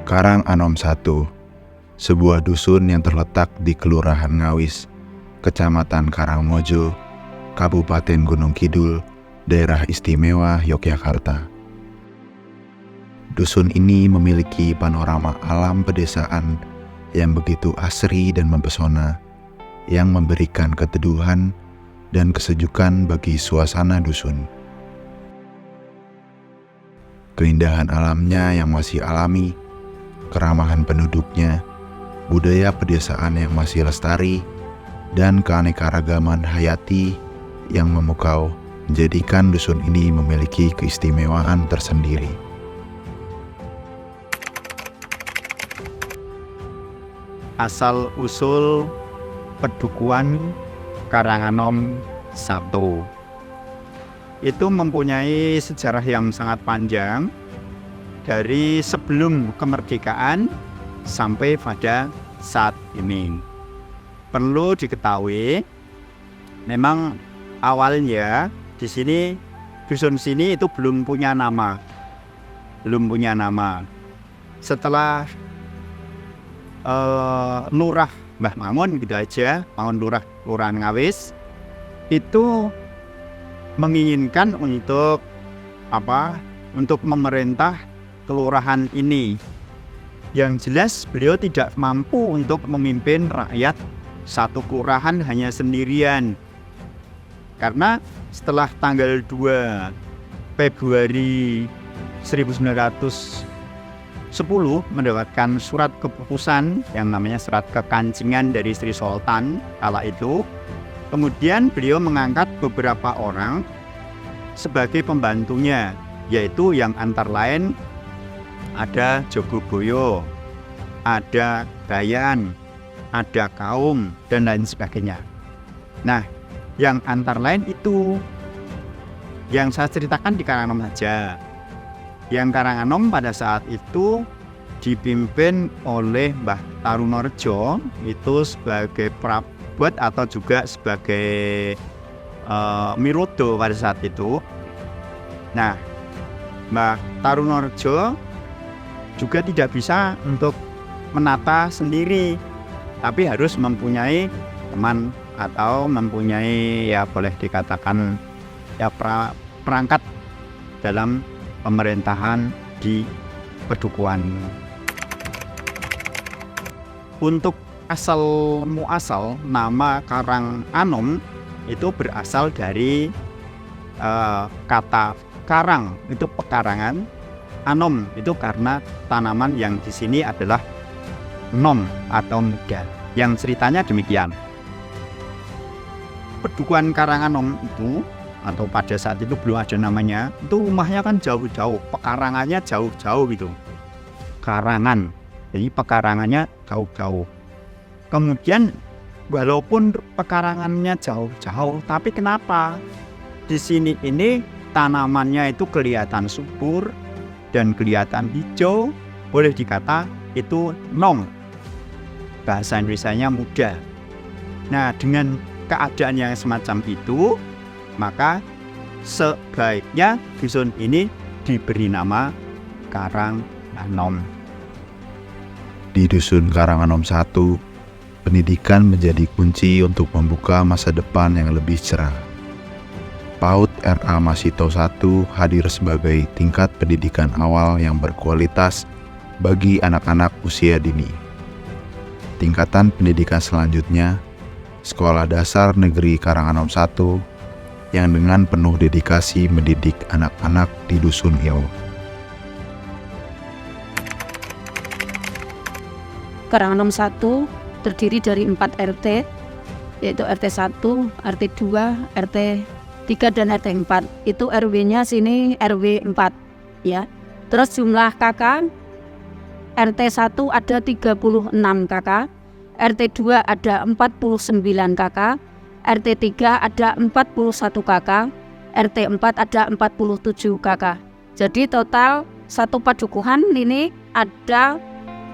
Karanganom 1, sebuah dusun yang terletak di Kelurahan Ngawis, Kecamatan Karangmojo, Kabupaten Gunung Kidul, Daerah Istimewa Yogyakarta. Dusun ini memiliki panorama alam pedesaan yang begitu asri dan mempesona, yang memberikan keteduhan dan kesejukan bagi suasana dusun. Keindahan alamnya yang masih alami, keramahan penduduknya, budaya pedesaan yang masih lestari, dan keanekaragaman hayati yang memukau menjadikan dusun ini memiliki keistimewaan tersendiri. Asal-usul Pedukuhan Karanganom 1 itu mempunyai sejarah yang sangat panjang dari sebelum kemerdekaan sampai pada saat ini. Perlu diketahui, memang awalnya di sini dusun sini itu belum punya nama. Setelah Lurah Mbah Mangun gitu aja, Mangun Kelurahan Ngawis itu menginginkan untuk memerintah kelurahan ini. Yang jelas beliau tidak mampu untuk memimpin rakyat satu kelurahan hanya sendirian. Karena setelah tanggal 2 Februari 1910 mendapatkan surat keputusan yang namanya surat kekancingan dari Sri Sultan kala itu, kemudian beliau mengangkat beberapa orang sebagai pembantunya, yaitu yang antara lain ada Jogoboyo, ada Bayan, ada Kaum, dan lain sebagainya. Nah, yang antara lain itu yang saya ceritakan di Karanganom saja. Yang Karanganom pada saat itu dipimpin oleh Mbah Tarunorejo, itu sebagai prabot atau juga sebagai Mirodo pada saat itu. Nah, Mbah Tarunorejo juga tidak bisa untuk menata sendiri, tapi harus mempunyai teman atau mempunyai boleh dikatakan perangkat dalam pemerintahan di Pedukuhan. Untuk asal muasal nama Karanganom itu berasal dari kata karang itu pekarangan, anom itu karena tanaman yang di sini adalah nom atau muda. Yang ceritanya demikian. Pedukuhan Karanganom itu atau pada saat itu belum ada namanya, itu rumahnya kan jauh-jauh, pekarangannya jauh-jauh gitu. Karangan, jadi pekarangannya jauh-jauh. Kemudian walaupun pekarangannya jauh-jauh, tapi kenapa di sini ini tanamannya itu kelihatan subur dan kelihatan hijau, boleh dikata itu nom, bahasa Indonesianya muda. Nah, dengan keadaan yang semacam itu, maka sebaiknya dusun ini diberi nama Karanganom. Di dusun Karanganom 1, pendidikan menjadi kunci untuk membuka masa depan yang lebih cerah. PAUD RA Masito 1 hadir sebagai tingkat pendidikan awal yang berkualitas bagi anak-anak usia dini. Tingkatan pendidikan selanjutnya, Sekolah Dasar Negeri Karanganom 1, yang dengan penuh dedikasi mendidik anak-anak di Dusun Hill. Karanganom 1 terdiri dari 4 RT, yaitu RT 1, RT 2, RT 3, dan RT 4. Itu RW-nya sini RW 4 ya. Terus jumlah kakak RT 1 ada 36 kakak, RT 2 ada 49 kakak, RT 3 ada 41 kakak, RT 4 ada 47 kakak. Jadi total satu padukuhan ini ada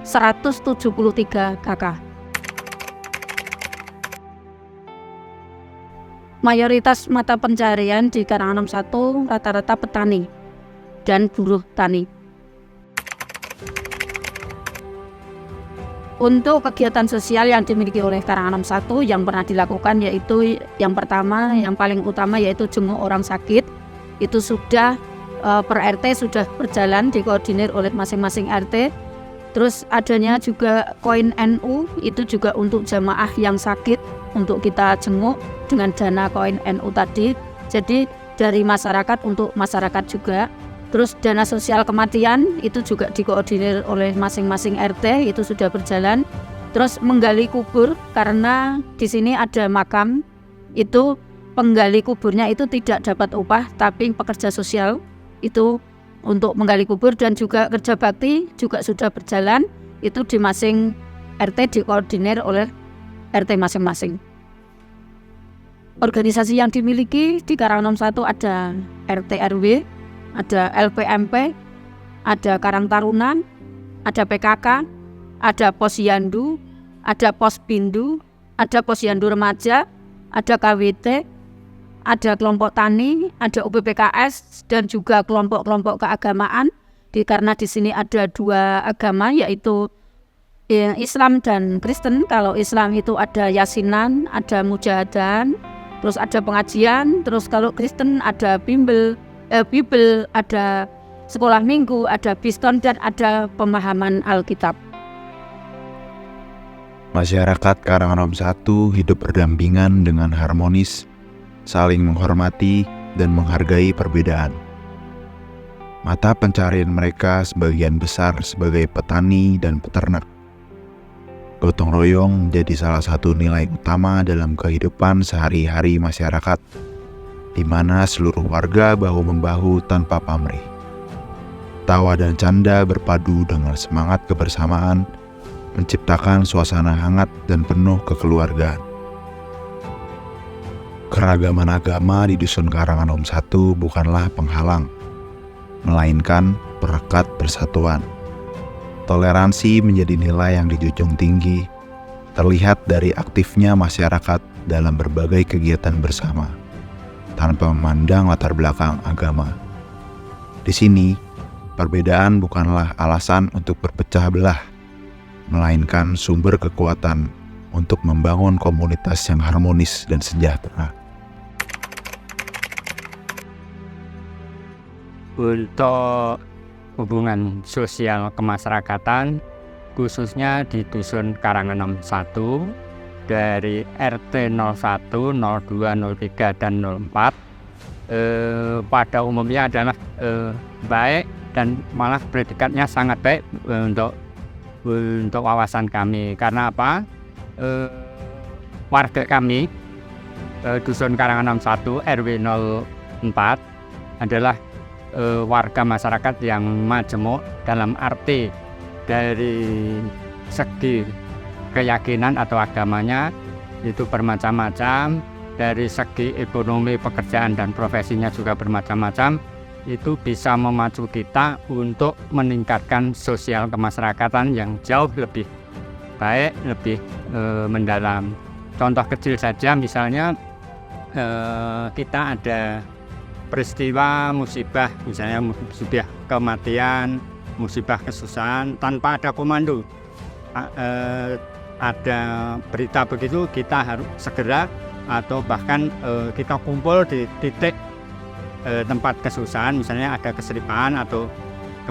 173 kakak. Mayoritas mata pencarian di Karanganom 1 rata-rata petani dan buruh tani. Untuk kegiatan sosial yang dimiliki oleh Karanganom 1 yang pernah dilakukan yaitu yang pertama, yang paling utama yaitu jenguk orang sakit. Itu sudah per RT sudah berjalan dikoordinir oleh masing-masing RT. Terus adanya juga koin NU, itu juga untuk jamaah yang sakit untuk kita jenguk dengan dana koin NU tadi. Jadi dari masyarakat untuk masyarakat juga. Terus dana sosial kematian itu juga dikoordinir oleh masing-masing RT, itu sudah berjalan. Terus menggali kubur karena di sini ada makam, itu penggali kuburnya itu tidak dapat upah tapi pekerja sosial itu untuk menggali kubur, dan juga kerja bakti juga sudah berjalan, itu di masing RT dikoordinir oleh RT masing-masing. Organisasi yang dimiliki di Karanganom 1 ada RT RW, ada LPMP, ada Karang Taruna, ada PKK, ada Posyandu, ada Posbindu, ada Posyandu Remaja, ada KWT, ada kelompok tani, ada UPPKS, dan juga kelompok-kelompok keagamaan. Karena di sini ada 2 agama yaitu Islam dan Kristen. Kalau Islam itu ada yasinan, ada mujahadan, terus ada pengajian. Terus kalau Kristen ada Bimbel, ada sekolah minggu, ada Biston, dan ada pemahaman Alkitab. Masyarakat Karanganom 1 hidup berdampingan dengan harmonis, saling menghormati dan menghargai perbedaan. Mata pencarian mereka sebagian besar sebagai petani dan peternak. Gotong royong menjadi salah satu nilai utama dalam kehidupan sehari-hari masyarakat, di mana seluruh warga bahu-membahu tanpa pamrih. Tawa dan canda berpadu dengan semangat kebersamaan, menciptakan suasana hangat dan penuh kekeluargaan. Keragaman agama di Dusun Karanganom 1 bukanlah penghalang, melainkan perekat persatuan. Toleransi menjadi nilai yang dijunjung tinggi, terlihat dari aktifnya masyarakat dalam berbagai kegiatan bersama, tanpa memandang latar belakang agama. Di sini, perbedaan bukanlah alasan untuk berpecah belah, melainkan sumber kekuatan untuk membangun komunitas yang harmonis dan sejahtera. Untuk hubungan sosial kemasyarakatan, khususnya di Dusun Karanganom 1, dari RT 01, 02, 03, dan 04, pada umumnya adalah baik dan malah predikatnya sangat baik untuk wawasan kami. Karena apa? Warga kami Dusun Karanganom 1 RW 04 adalah warga masyarakat yang majemuk dalam arti dari segi keyakinan atau agamanya itu bermacam-macam, dari segi ekonomi, pekerjaan dan profesinya juga bermacam-macam. Itu bisa memacu kita untuk meningkatkan sosial kemasyarakatan yang jauh lebih baik, lebih mendalam. Contoh kecil saja, misalnya kita ada peristiwa musibah, misalnya musibah kematian, musibah kesusahan, tanpa ada komando. Ada berita begitu, kita harus segera atau bahkan kita kumpul di titik tempat kesusahan, misalnya ada keseripaan atau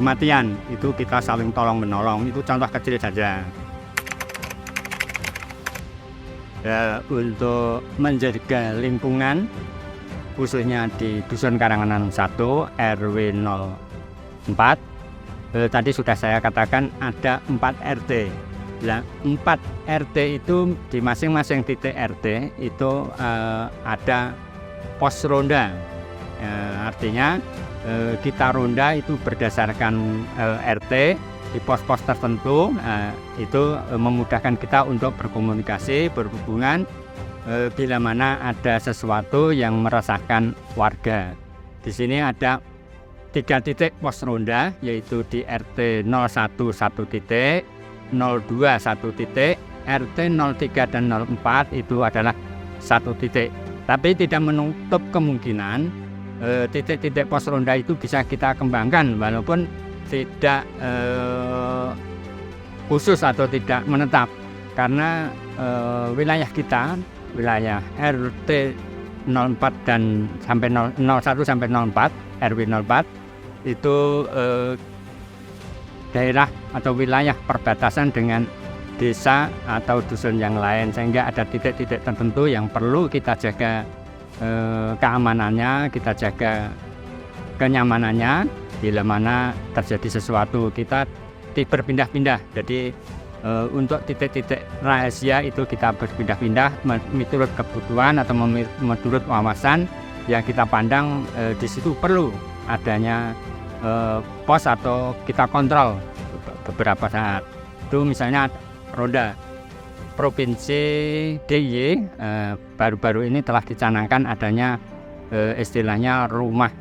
kematian, itu kita saling tolong-menolong. Itu contoh kecil saja. Ya, untuk menjaga lingkungan, khususnya di Dusun Karanganom 1 RW 04, tadi sudah saya katakan ada 4 RT. Nah, 4 RT itu di masing-masing titik RT itu ada pos ronda. Artinya kita ronda itu berdasarkan RT di pos-pos tertentu. Itu memudahkan kita untuk berkomunikasi, berhubungan bila mana ada sesuatu yang meresahkan warga. Di sini ada 3 titik pos ronda, yaitu di RT 01 1 titik, 02 1 titik, RT 03 dan 04 itu adalah 1 titik. Tapi tidak menutup kemungkinan titik-titik pos ronda itu bisa kita kembangkan, walaupun tidak khusus atau tidak menetap, karena wilayah kita, wilayah RT 04 dan sampai 01 sampai 04, RW 04 itu daerah atau wilayah perbatasan dengan desa atau dusun yang lain, sehingga ada titik-titik tertentu yang perlu kita jaga keamanannya, kita jaga kenyamanannya. Bila mana terjadi sesuatu kita berpindah-pindah. Jadi untuk titik-titik rahasia itu kita berpindah-pindah menurut kebutuhan atau menurut wawasan yang kita pandang. Di situ perlu adanya pos atau kita kontrol beberapa saat. Itu misalnya Ronda Provinsi DIY baru-baru ini telah dicanangkan adanya istilahnya rumah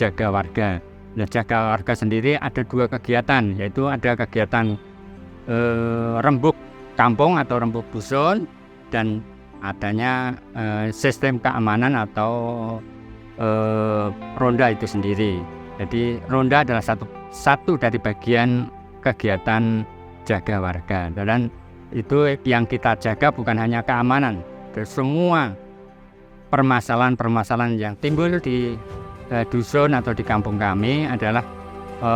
jaga warga. Nah, jaga warga sendiri ada 2 kegiatan, yaitu ada kegiatan rembuk kampung atau rembuk dusun, dan adanya sistem keamanan atau ronda itu sendiri. Jadi ronda adalah satu dari bagian kegiatan jaga warga, dan itu yang kita jaga bukan hanya keamanan, semua permasalahan-permasalahan yang timbul di dusun atau di kampung kami adalah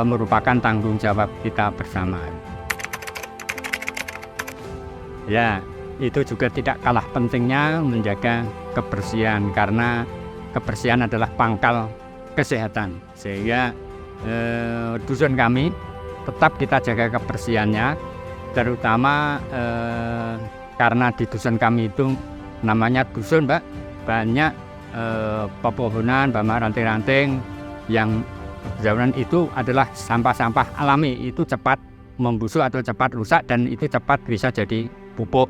merupakan tanggung jawab kita bersama. Ya, itu juga tidak kalah pentingnya menjaga kebersihan, karena kebersihan adalah pangkal kesehatan. Sehingga dusun kami tetap kita jaga kebersihannya, terutama karena di dusun kami itu namanya dusun, Mbak, banyak pepohonan, banyak ranting-ranting yang berjauhan. Itu adalah sampah-sampah alami, itu cepat membusuk atau cepat rusak, dan itu cepat bisa jadi pupuk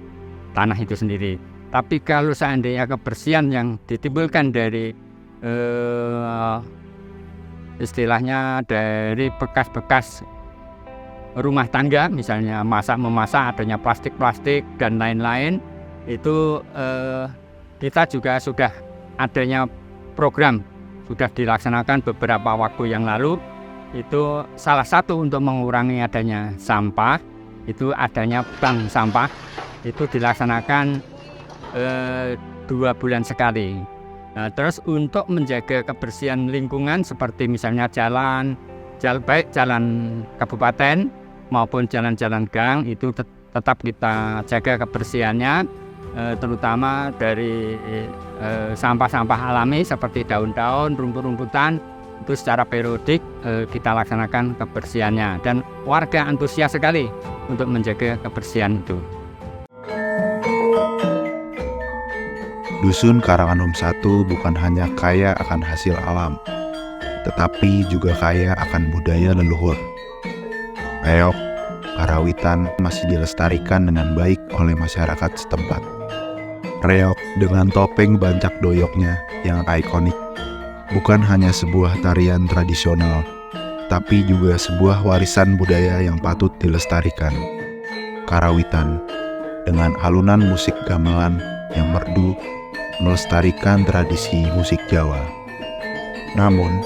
tanah itu sendiri. Tapi kalau seandainya kebersihan yang ditimbulkan dari istilahnya dari bekas-bekas rumah tangga, misalnya masak-memasak, adanya plastik-plastik dan lain-lain, itu kita juga sudah adanya program, sudah dilaksanakan beberapa waktu yang lalu. Itu salah satu untuk mengurangi adanya sampah, itu adanya bank sampah, itu dilaksanakan 2 bulan sekali. Nah, terus untuk menjaga kebersihan lingkungan seperti misalnya baik jalan kabupaten maupun jalan-jalan gang, itu tetap kita jaga kebersihannya, terutama dari sampah-sampah alami seperti daun-daun, rumput-rumputan, itu secara periodik kita laksanakan kebersihannya, dan warga antusias sekali untuk menjaga kebersihan itu. Dusun Karanganom 1 bukan hanya kaya akan hasil alam, tetapi juga kaya akan budaya leluhur. Reok, karawitan masih dilestarikan dengan baik oleh masyarakat setempat. Reok dengan topeng bancak doyoknya yang ikonik bukan hanya sebuah tarian tradisional, tapi juga sebuah warisan budaya yang patut dilestarikan. Karawitan dengan alunan musik gamelan yang merdu melestarikan tradisi musik Jawa. Namun,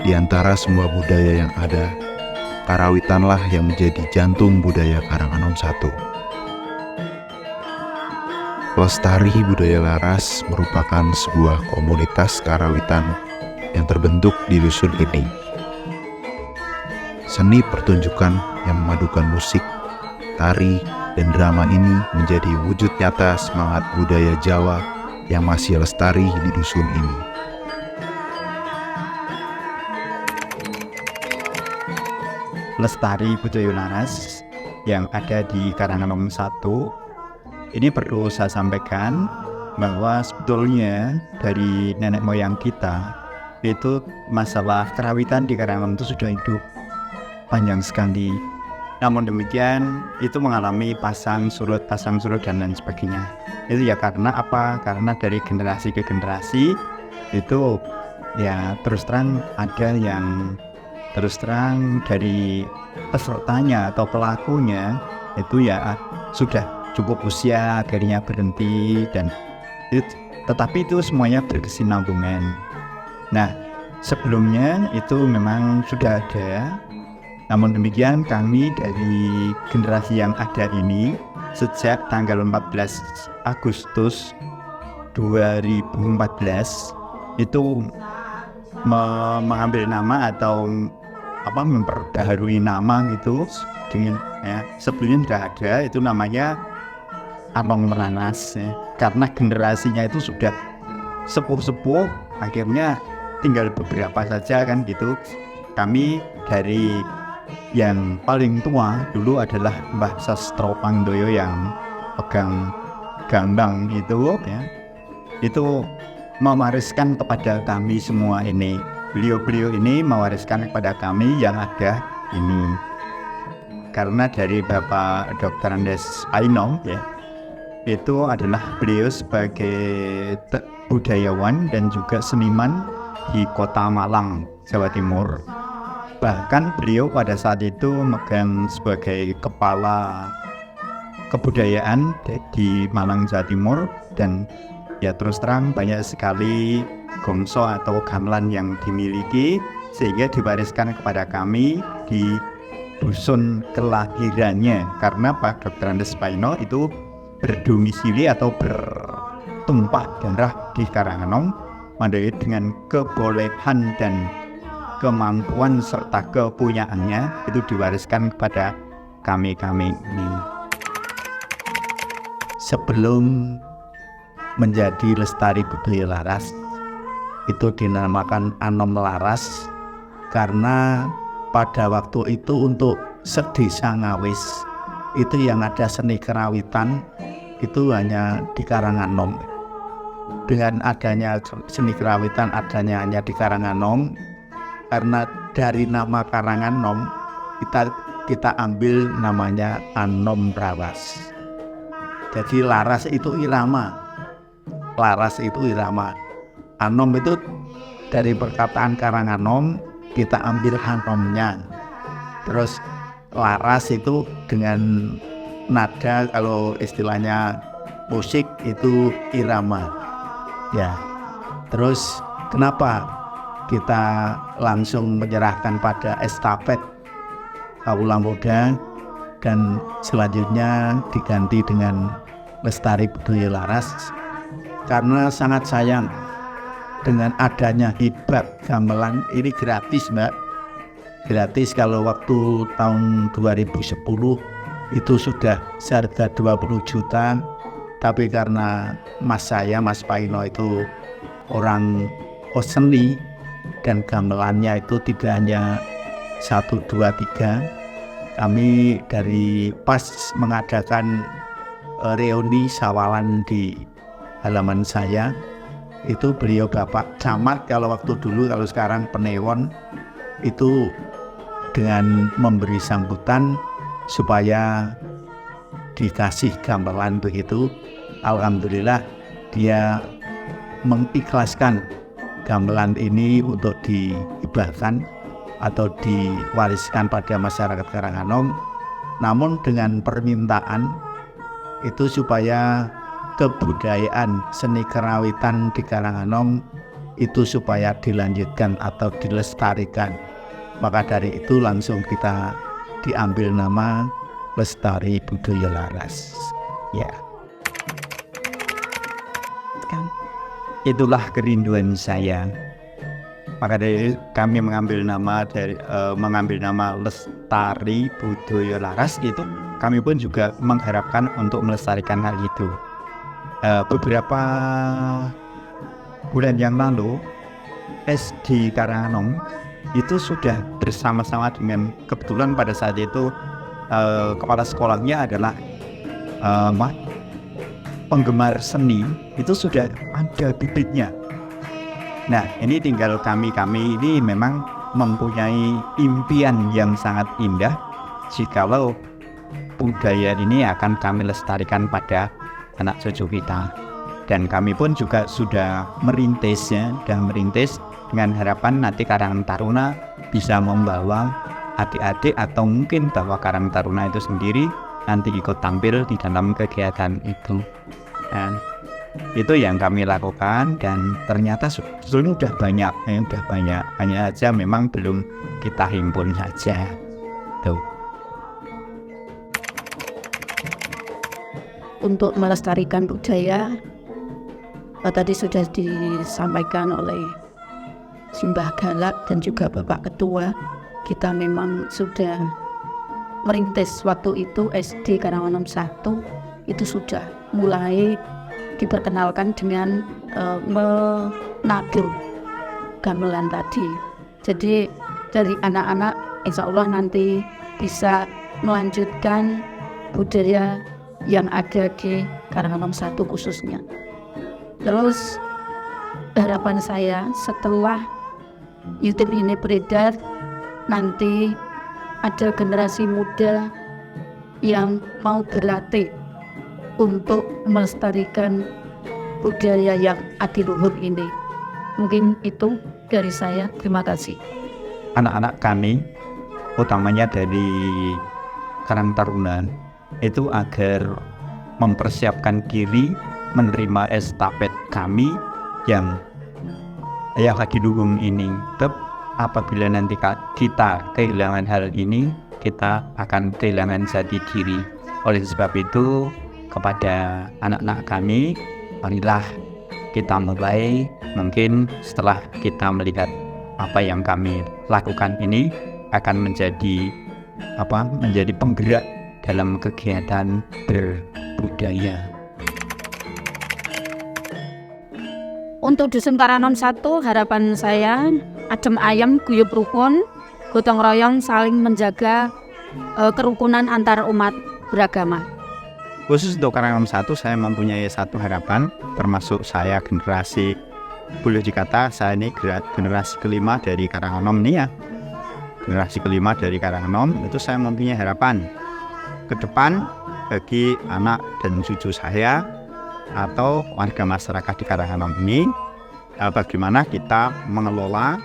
di antara semua budaya yang ada, karawitanlah yang menjadi jantung budaya Karanganom 1. Lestari Budaya Laras merupakan sebuah komunitas karawitan yang terbentuk di dusun ini. Seni pertunjukan yang memadukan musik, tari, dan drama ini menjadi wujud nyata semangat budaya Jawa yang masih lestari di dusun ini. Lestari Budaya Laras yang ada di Karanganom 1, ini perlu saya sampaikan bahwa sebetulnya dari nenek moyang kita itu masalah karawitan di Karanganom itu sudah hidup panjang sekali. Namun demikian itu mengalami pasang surut dan lain sebagainya. Itu ya karena apa? Karena dari generasi ke generasi itu ya terus terang ada yang terus terang dari pesertanya atau pelakunya itu ya sudah cukup usia akhirnya berhenti, dan tetapi itu semuanya berkesinambungan. Nah, sebelumnya itu memang sudah ada Namun demikian kami dari generasi yang ada ini sejak tanggal 14 Agustus 2014 itu mengambil nama atau memperbaharui nama gitu dengan sebelumnya sudah ada, itu namanya Anong Meranas ya. Karena generasinya itu sudah sepuh-sepuh, akhirnya tinggal beberapa saja kan gitu. Kami dari yang paling tua dulu adalah Mbah Sastro Pangdoyo yang pegang gambang itu ya, itu mewariskan kepada kami semua ini. Beliau ini mewariskan kepada kami yang ada ini. Karena dari Bapak Dr. Andes Paino ya, itu adalah beliau sebagai budayawan dan juga seniman di Kota Malang, Jawa Timur. Bahkan beliau pada saat itu megang sebagai kepala kebudayaan di Malang, Jawa Timur, dan ya terus terang banyak sekali gongso atau gamelan yang dimiliki sehingga diwariskan kepada kami di dusun kelahirannya, karena Pak Dr. Andes Paino itu berdomisili atau bertumpah darah di Karanganom, mandiri dengan kebolehan dan kemampuan serta kepunyaannya itu diwariskan kepada kami ini. Sebelum menjadi Lestari Budaya Laras, itu dinamakan Anom Laras karena pada waktu itu untuk sedesa Ngawis itu yang ada seni kerawitan itu hanya di Karanganom. Dengan adanya seni kerawitan adanya hanya di Karanganom, karena dari nama Karanganom kita ambil namanya Anom Laras. Jadi laras itu irama. Laras itu irama. Anom itu dari perkataan Karanganom kita ambil anomnya. Terus laras itu dengan nada, kalau istilahnya musik itu irama. Ya. Terus kenapa kita langsung menyerahkan pada estafet Kawula Muda dan selanjutnya diganti dengan Lestari Budaya Laras? Karena sangat sayang dengan adanya hibah gamelan ini gratis, Mbak. Gratis. Kalau waktu tahun 2010 itu sudah seharga 20 juta, tapi karena Mas Paino itu orang seni dan gamelannya itu tidak hanya 1, 2, 3, kami dari pas mengadakan reuni sawalan di halaman saya, itu beliau Bapak Camat kalau waktu dulu, kalau sekarang Penewon, itu dengan memberi sambutan supaya dikasih gamelan begitu. Alhamdulillah dia mengikhlaskan gamelan ini untuk dihibahkan atau diwariskan pada masyarakat Karanganom, namun dengan permintaan itu supaya kebudayaan seni kerawitan di Karanganom itu supaya dilanjutkan atau dilestarikan. Maka dari itu langsung kita diambil nama Lestari Budaya Laras. Ya. Itulah kerinduan saya. Maka dari kami mengambil nama Lestari Budaya Laras itu, kami pun juga mengharapkan untuk melestarikan hal itu. Beberapa bulan yang lalu SD Karanganom itu sudah bersama-sama dengan, kebetulan pada saat itu kepala sekolahnya adalah penggemar seni, itu sudah ada bibitnya. Nah, ini tinggal kami ini memang mempunyai impian yang sangat indah jikalau budaya ini akan kami lestarikan pada anak cucu kita. Dan kami pun juga sudah merintis dengan harapan nanti Karang Taruna bisa membawa adik-adik atau mungkin bahwa Karang Taruna itu sendiri nanti ikut tampil di dalam kegiatan itu. Dan itu yang kami lakukan, dan ternyata sebetulnya udah banyak, hanya aja memang belum kita himpun saja. Tuh. Untuk melestarikan budaya, tadi sudah disampaikan oleh Simbah Galak dan juga Bapak Ketua. Kita memang sudah merintis waktu itu SD Karanganom 1 itu sudah mulai diperkenalkan dengan menabur gamelan tadi. Jadi dari anak-anak insya Allah nanti bisa melanjutkan budaya yang ada di Karanganom 1 khususnya. Terus harapan saya setelah YouTube ini beredar, nanti ada generasi muda yang mau berlatih untuk melestarikan budaya yang adiluhur ini. Mungkin itu dari saya. Terima kasih. Anak-anak kami, utamanya dari Karang Taruna, itu agar mempersiapkan diri menerima estafet kami yang adiluhur ini. Apabila nanti kita kehilangan hal ini, kita akan kehilangan jati diri. Oleh sebab itu, kepada anak-anak kami, marilah kita mulai. Mungkin setelah kita melihat apa yang kami lakukan ini akan menjadi penggerak dalam kegiatan berbudaya. Untuk Dusun Karanganom 1, harapan saya adem ayem, guyub rukun, gotong royong, saling menjaga kerukunan antar umat beragama. Khusus untuk Karanganom 1, saya mempunyai satu harapan, termasuk saya generasi, boleh dikata saya ini generasi kelima dari Karanganom ini ya. Generasi kelima dari Karanganom, itu saya mempunyai harapan ke depan bagi anak dan cucu saya atau warga masyarakat di Karanganom ini, bagaimana kita mengelola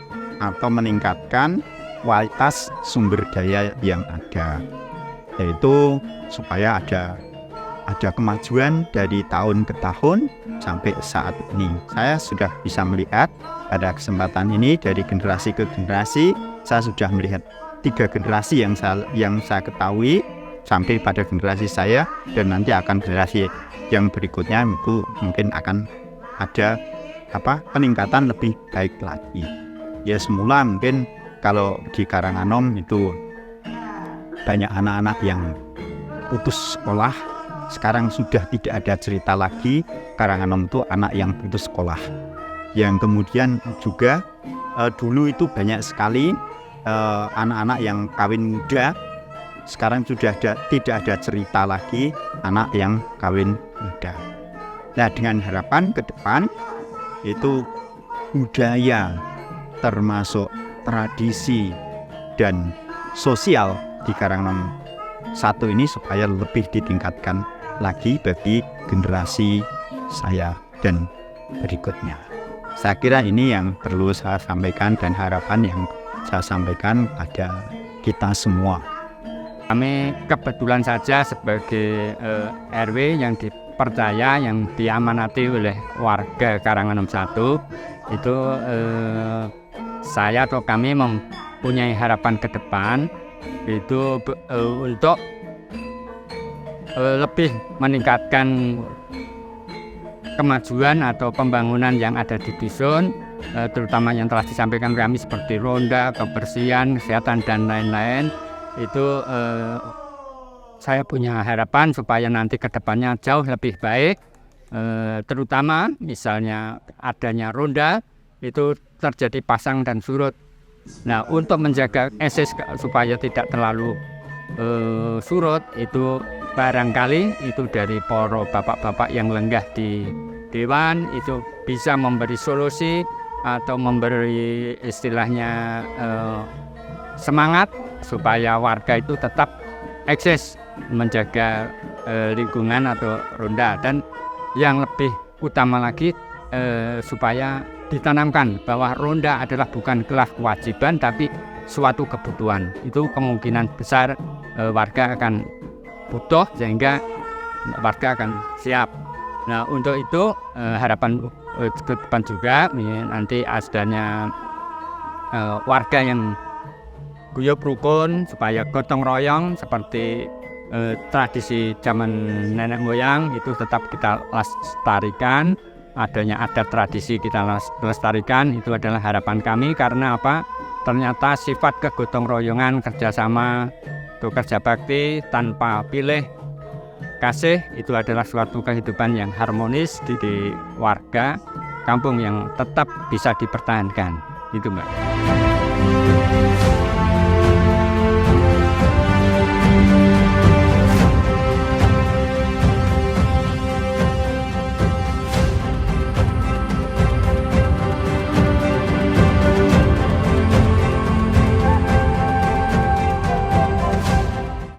atau meningkatkan kualitas sumber daya yang ada, yaitu supaya ada kemajuan dari tahun ke tahun sampai saat ini. Saya sudah bisa melihat pada kesempatan ini dari generasi ke generasi, saya sudah melihat 3 generasi yang saya ketahui sampai pada generasi saya, dan nanti akan generasi yang berikutnya itu mungkin akan ada peningkatan lebih baik lagi. Ya semula mungkin kalau di Karanganom itu banyak anak-anak yang putus sekolah. Sekarang sudah tidak ada cerita lagi Karanganom itu anak yang putus sekolah. Yang kemudian juga dulu itu banyak sekali anak-anak yang kawin muda. Sekarang sudah tidak ada cerita lagi anak yang kawin muda. Nah, dengan harapan ke depan itu budaya termasuk tradisi dan sosial di Karanganom 1 ini supaya lebih ditingkatkan lagi bagi generasi saya dan berikutnya. Saya kira ini yang perlu saya sampaikan dan harapan yang saya sampaikan pada kita semua. Kami kebetulan saja sebagai RW yang dipercaya, yang diamanati oleh warga Karanganom 1, itu saya atau kami mempunyai harapan ke depan itu untuk lebih meningkatkan kemajuan atau pembangunan yang ada di dusun, terutama yang telah disampaikan kami seperti ronda, kebersihan, kesehatan dan lain-lain. Itu saya punya harapan supaya nanti ke depannya jauh lebih baik, terutama misalnya adanya ronda itu terjadi pasang dan surut. Nah, untuk menjaga eksis supaya tidak terlalu surut, itu barangkali itu dari para bapak-bapak yang lenggah di dewan itu bisa memberi solusi atau memberi istilahnya semangat supaya warga itu tetap eksis menjaga lingkungan atau ronda. Dan yang lebih utama lagi supaya ditanamkan bahwa ronda adalah bukan kewajiban tapi suatu kebutuhan. Itu kemungkinan besar warga akan butuh sehingga warga akan siap. Nah, untuk itu harapan ke depan juga nanti adanya warga yang guyub rukun, supaya gotong royong seperti tradisi zaman nenek moyang itu tetap kita lestarikan. Adanya adat tradisi kita lestarikan, itu adalah harapan kami. Karena apa? Ternyata sifat kegotong royongan, kerjasama, itu kerja bakti tanpa pilih kasih, itu adalah suatu kehidupan yang harmonis di warga kampung yang tetap bisa dipertahankan. Itu Mbak.